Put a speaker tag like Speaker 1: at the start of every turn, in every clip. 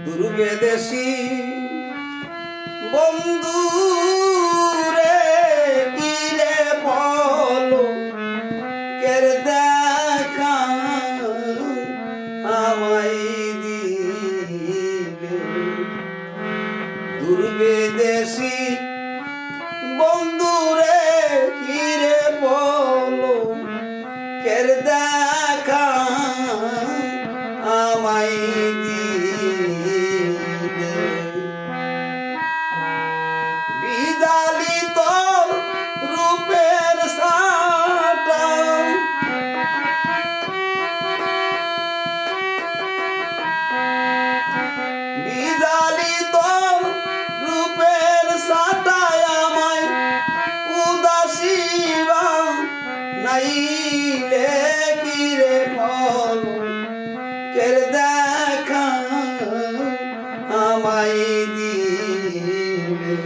Speaker 1: দুর্বেদেশী বন্ধু রে কি রে বলো কের দেখা আমায় দিলে দুর্বেদেশী বন্ধু রে কি রে বলো কের দেখা আমায় নাইলে কি রে বলো কের দেখা আমায় দিলে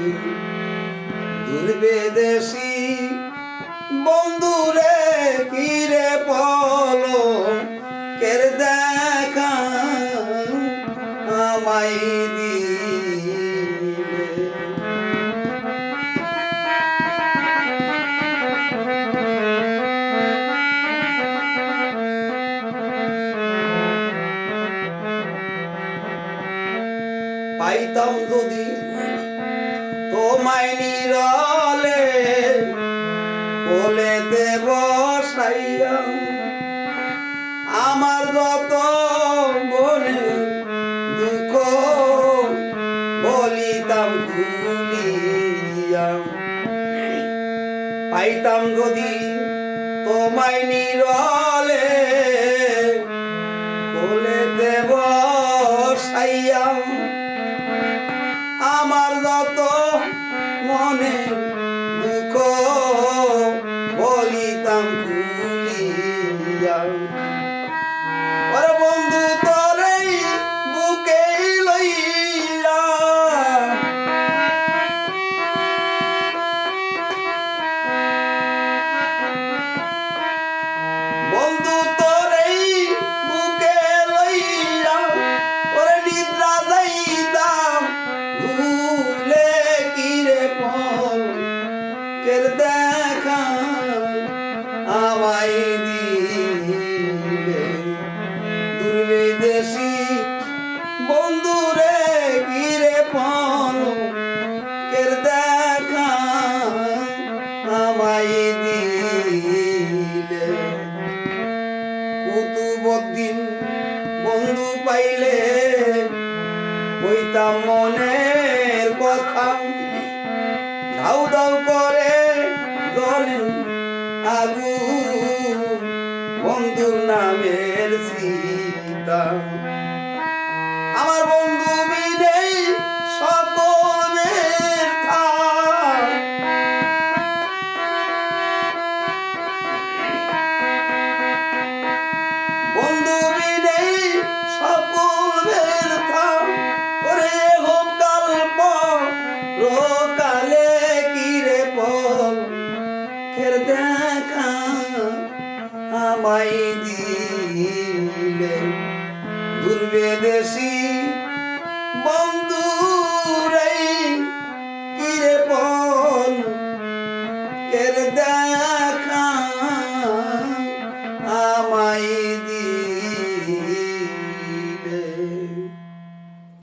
Speaker 1: দুর্বেদেশী বন্ধু রে কি রে বলো কের দেখা আমায় পাইতাম যদি তোমায় নিরলে কোলেতে বসাইয়া আমার যত মনে দুঃখ বলিতাম ভুলিয়া পাইতাম যদি তোমায় নিরলে কোলেতে বসাইয়া আমার যত মনে দুঃখ বলিতাম ভুলিয়া ওরে বন্ধু তোরেই বুকে লইয়া বন্ধু তোরেই বুকে লইয়া ওরে নিদ্রা যাইতাম ভুলে কি রে বল কের দেখা আমায় দিলে দুর্বেদেশী বন্ধু রে কি রে বল কের দেখা আমায় দিলে কুতুবউদ্দিন বন্ধু পাইলে কইতাম মনের কথা ধাউ ধাউ করে জ্বলে আগুন বন্ধুর নামের সীতা আমার বন্ধু বিনেই সকল ব্যথা বন্ধু বিনেই সকল ব্যথা ওরে হোম কালে কি রে বল কের দেখা আমায় দিলে দুর্বেদেশী বন্ধু